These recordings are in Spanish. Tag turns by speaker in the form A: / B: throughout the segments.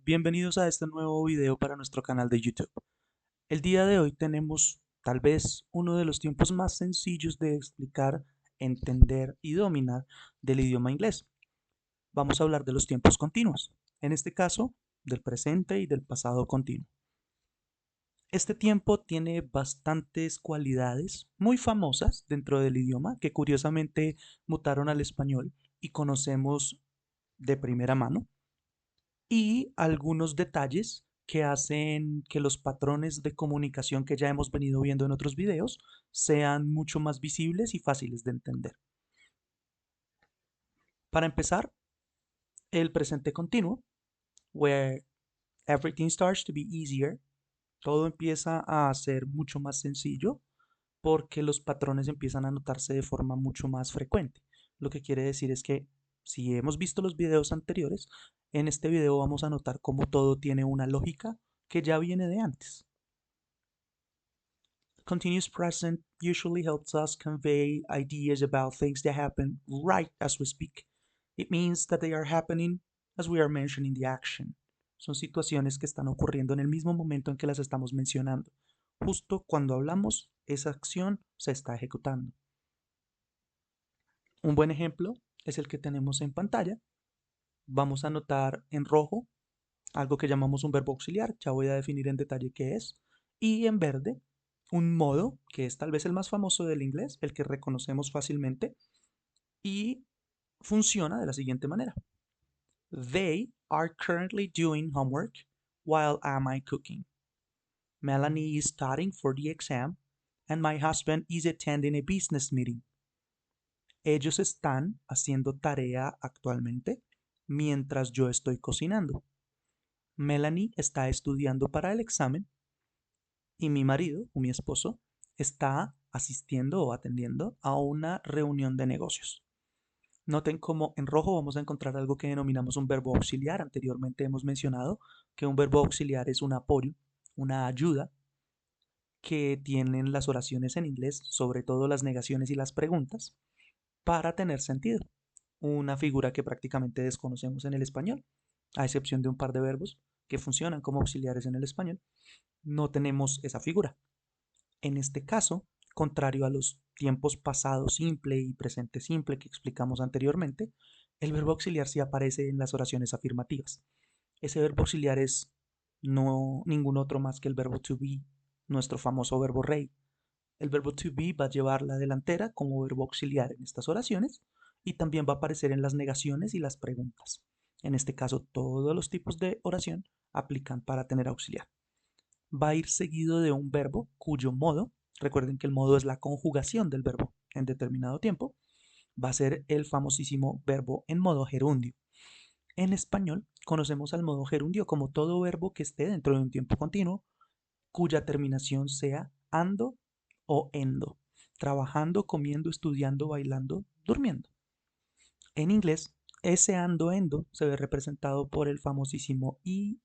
A: bienvenidos a este nuevo video para nuestro canal de YouTube. El día de hoy tenemos tal vez uno de los tiempos más sencillos de explicar, entender y dominar del idioma inglés. Vamos a hablar de los tiempos continuos, en este caso del presente y del pasado continuo. Este tiempo tiene bastantes cualidades muy famosas dentro del idioma que curiosamente mutaron al español y conocemos de primera mano, y algunos detalles que hacen que los patrones de comunicación que ya hemos venido viendo en otros videos sean mucho más visibles y fáciles de entender. Para empezar, el presente continuo, where everything starts to be easier, todo empieza a ser mucho más sencillo porque los patrones empiezan a notarse de forma mucho más frecuente. Lo que quiere decir es que si hemos visto los videos anteriores, en este video vamos a notar cómo todo tiene una lógica que ya viene de antes. Continuous present usually helps us convey ideas about things that happen right as we speak. It means that they are happening as we are mentioning the action. Son situaciones que están ocurriendo en el mismo momento en que las estamos mencionando. Justo cuando hablamos, esa acción se está ejecutando. Un buen ejemplo es el que tenemos en pantalla. Vamos a anotar en rojo algo que llamamos un verbo auxiliar, ya voy a definir en detalle qué es, y en verde un modo, que es tal vez el más famoso del inglés, el que reconocemos fácilmente, y funciona de la siguiente manera. They are currently doing homework while am I cooking. Melanie is studying for the exam and my husband is attending a business meeting. Ellos están haciendo tarea actualmente mientras yo estoy cocinando. Melanie está estudiando para el examen y mi marido o mi esposo está asistiendo o atendiendo a una reunión de negocios. Noten cómo en rojo vamos a encontrar algo que denominamos un verbo auxiliar. Anteriormente hemos mencionado que un verbo auxiliar es un apoyo, una ayuda que tienen las oraciones en inglés, sobre todo las negaciones y las preguntas, para tener sentido. Una figura que prácticamente desconocemos en el español, a excepción de un par de verbos que funcionan como auxiliares en el español, no tenemos esa figura. En este caso, contrario a los tiempos pasado simple y presente simple que explicamos anteriormente, el verbo auxiliar sí aparece en las oraciones afirmativas. Ese verbo auxiliar es no ningún otro más que el verbo to be, nuestro famoso verbo rey. El verbo to be va a llevar la delantera como verbo auxiliar en estas oraciones y también va a aparecer en las negaciones y las preguntas. En este caso, todos los tipos de oración aplican para tener auxiliar. Va a ir seguido de un verbo cuyo modo, recuerden que el modo es la conjugación del verbo en determinado tiempo, va a ser el famosísimo verbo en modo gerundio. En español conocemos al modo gerundio como todo verbo que esté dentro de un tiempo continuo cuya terminación sea ando o endo, trabajando, comiendo, estudiando, bailando, durmiendo. En inglés, ese ando endo se ve representado por el famosísimo ing.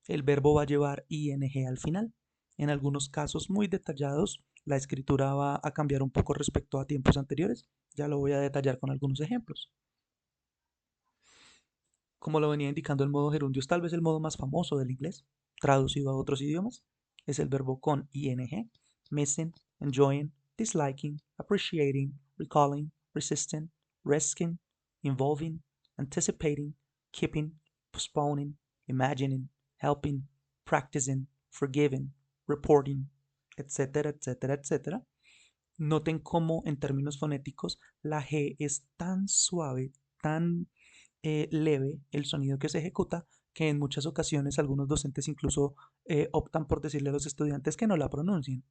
A: El verbo va a llevar ing al final. En algunos casos muy detallados, la escritura va a cambiar un poco respecto a tiempos anteriores. Ya lo voy a detallar con algunos ejemplos. Como lo venía indicando, el modo gerundio es tal vez el modo más famoso del inglés, traducido a otros idiomas. Es el verbo con ing, missing, enjoying, disliking, appreciating, recalling, resisting, risking, involving, anticipating, keeping, postponing, imagining, helping, practicing, forgiving, reporting, etcétera, etcétera, etcétera. Noten cómo en términos fonéticos la G es tan suave, tan leve el sonido que se ejecuta, que en muchas ocasiones algunos docentes incluso optan por decirle a los estudiantes que no la pronuncien.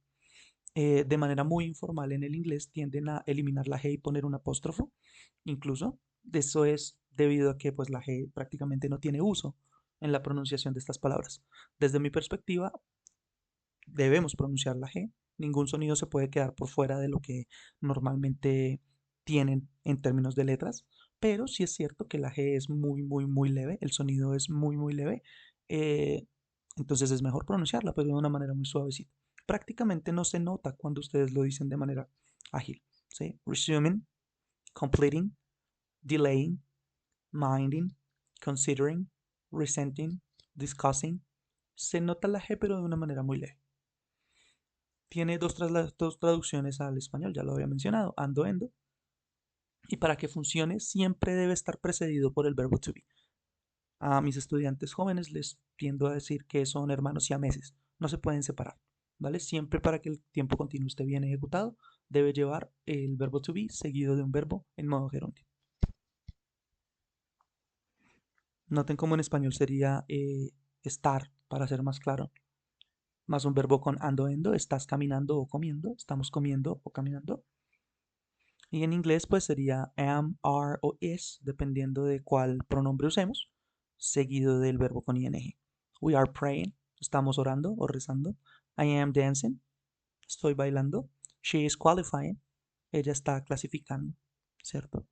A: De manera muy informal en el inglés tienden a eliminar la G y poner un apóstrofo, incluso. Eso es debido a que pues, la G prácticamente no tiene uso en la pronunciación de estas palabras. Desde mi perspectiva, debemos pronunciar la G. Ningún sonido se puede quedar por fuera de lo que normalmente tienen en términos de letras, pero sí es cierto que la G es muy, muy, muy leve, el sonido es muy, muy leve, eh, entonces es mejor pronunciarla, pero de una manera muy suavecita. Prácticamente no se nota cuando ustedes lo dicen de manera ágil, ¿sí? Resuming, completing, delaying, minding, considering, resenting, discussing. Se nota la G pero de una manera muy leve. Tiene dos traducciones al español, ya lo había mencionado, ando, endo. Y para que funcione siempre debe estar precedido por el verbo to be. A mis estudiantes jóvenes les tiendo a decir que son hermanos siameses, no se pueden separar, ¿vale? Siempre para que el tiempo continuo esté bien ejecutado, debe llevar el verbo to be seguido de un verbo en modo gerundio. Noten cómo en español sería estar, para ser más claro, más un verbo con ando, endo, estás caminando o comiendo, estamos comiendo o caminando. Y en inglés pues sería am, are o is, dependiendo de cuál pronombre usemos, seguido del verbo con ing. We are praying, estamos orando o rezando. I am dancing, estoy bailando. She is qualifying, ella está clasificando, ¿cierto?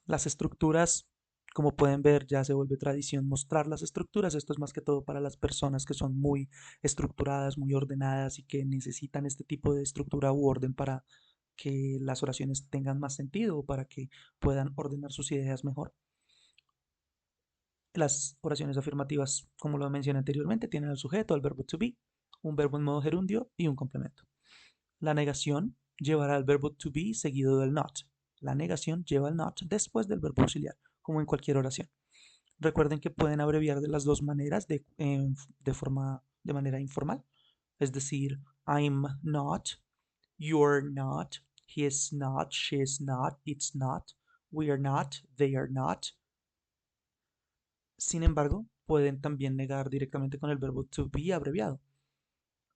A: Las estructuras, como pueden ver, ya se vuelve tradición mostrar las estructuras. Esto es más que todo para las personas que son muy estructuradas, muy ordenadas y que necesitan este tipo de estructura u orden para que las oraciones tengan más sentido o para que puedan ordenar sus ideas mejor. Las oraciones afirmativas, como lo mencioné anteriormente, tienen el sujeto, el verbo to be, un verbo en modo gerundio y un complemento. La negación llevará el verbo to be seguido del not. La negación lleva el not después del verbo auxiliar, como en cualquier oración. Recuerden que pueden abreviar de las dos maneras de manera informal. Es decir, I'm not, you're not, he's not, she's not, it's not, we're not, they are not. Sin embargo, pueden también negar directamente con el verbo to be abreviado.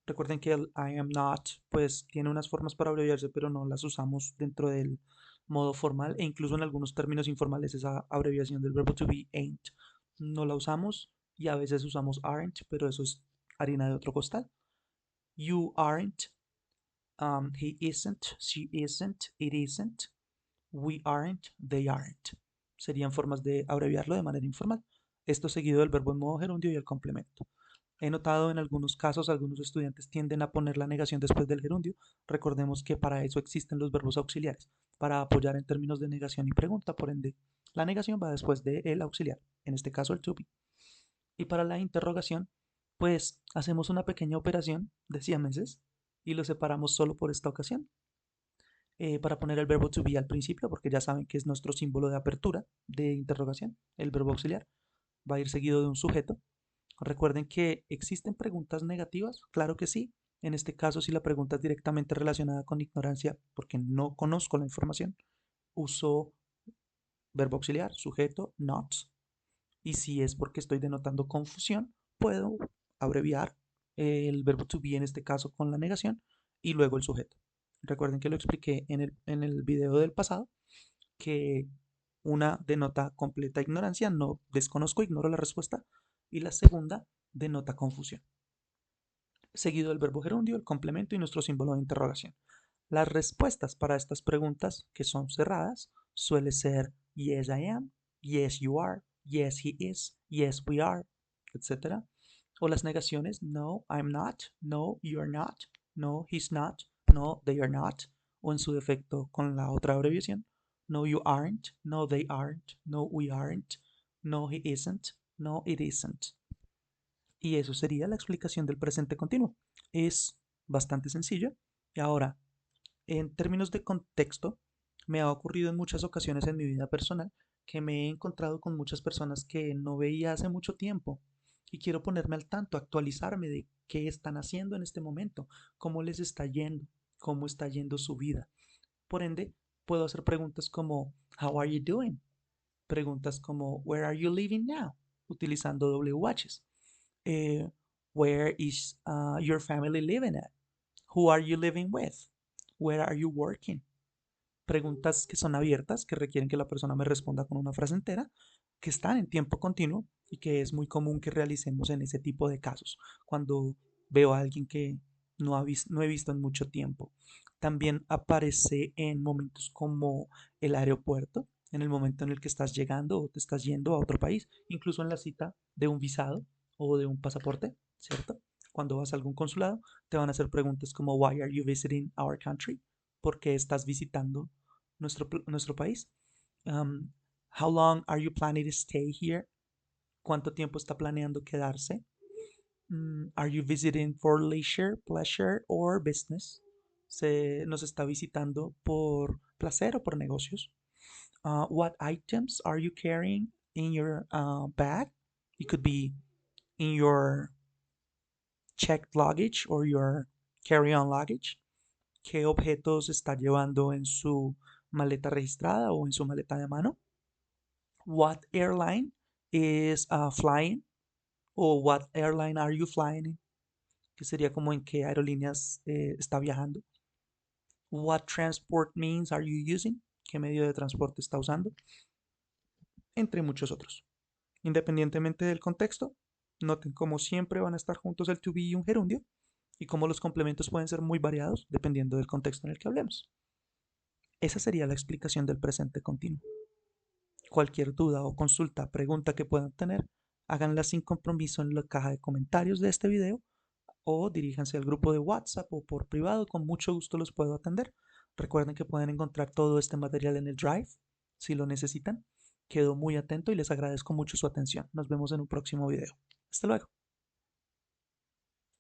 A: Recuerden que el I am not pues tiene unas formas para abreviarse, pero no las usamos dentro del modo formal e incluso en algunos términos informales esa abreviación del verbo to be ain't no la usamos y a veces usamos aren't, pero eso es harina de otro costal. You aren't, he isn't, she isn't, it isn't, we aren't, they aren't. Serían formas de abreviarlo de manera informal. Esto seguido del verbo en modo gerundio y el complemento. He notado en algunos casos algunos estudiantes tienden a poner la negación después del gerundio. Recordemos que para eso existen los verbos auxiliares, para apoyar en términos de negación y pregunta. Por ende, la negación va después del auxiliar, en este caso el to be. Y para la interrogación, pues hacemos una pequeña operación de siameses y lo separamos solo por esta ocasión. Para poner el verbo to be al principio, porque ya saben que es nuestro símbolo de apertura de interrogación, el verbo auxiliar va a ir seguido de un sujeto. Recuerden que existen preguntas negativas, claro que sí. En este caso, si la pregunta es directamente relacionada con ignorancia, porque no conozco la información, uso verbo auxiliar, sujeto, not. Y si es porque estoy denotando confusión, puedo abreviar el verbo to be en este caso con la negación y luego el sujeto. Recuerden que lo expliqué en el video del pasado, que una denota completa ignorancia, no desconozco, ignoro la respuesta, y la segunda denota confusión. Seguido del verbo gerundio, el complemento y nuestro símbolo de interrogación. Las respuestas para estas preguntas, que son cerradas, suele ser yes I am, yes you are, yes he is, yes we are, etc. O las negaciones, no I'm not, no you're not, no he's not, no they are not. O en su defecto con la otra abreviación, no you aren't, no they aren't, no we aren't, no he isn't, no it isn't. Y eso sería la explicación del presente continuo. Es bastante sencillo. Y ahora, en términos de contexto, me ha ocurrido en muchas ocasiones en mi vida personal que me he encontrado con muchas personas que no veía hace mucho tiempo y quiero ponerme al tanto, actualizarme de qué están haciendo en este momento, cómo les está yendo, cómo está yendo su vida. Por ende, puedo hacer preguntas como How are you doing? Preguntas como Where are you living now? Utilizando WHs. Eh, where is your family living at? Who are you living with? Where are you working? Preguntas que son abiertas, que requieren que la persona me responda con una frase entera, que están en tiempo continuo y que es muy común que realicemos en ese tipo de casos, cuando veo a alguien que no he visto en mucho tiempo. También aparece en momentos como el aeropuerto, en el momento en el que estás llegando o te estás yendo a otro país, incluso en la cita de un visado o de un pasaporte, ¿cierto? Cuando vas a algún consulado, te van a hacer preguntas como Why are you visiting our country? ¿Por qué estás visitando nuestro país? Um, How long are you planning to stay here? ¿Cuánto tiempo está planeando quedarse? Are you visiting for leisure, pleasure, or business? ¿Nos está visitando por placer o por negocios? What items are you carrying in your bag? It could be in your checked luggage or your carry-on luggage. ¿Qué objetos está llevando en su maleta registrada o en su maleta de mano? What airline is flying? O what airline are you flying in? Que sería como en qué aerolíneas está viajando. What transport means are you using? ¿Qué medio de transporte está usando? Entre muchos otros. Independientemente del contexto, noten cómo siempre van a estar juntos el to be y un gerundio y cómo los complementos pueden ser muy variados dependiendo del contexto en el que hablemos. Esa sería la explicación del presente continuo. Cualquier duda o consulta, pregunta que puedan tener, háganla sin compromiso en la caja de comentarios de este video o diríjanse al grupo de WhatsApp o por privado, con mucho gusto los puedo atender. Recuerden que pueden encontrar todo este material en el Drive si lo necesitan. Quedo muy atento y les agradezco mucho su atención. Nos vemos en un próximo video. Hasta luego.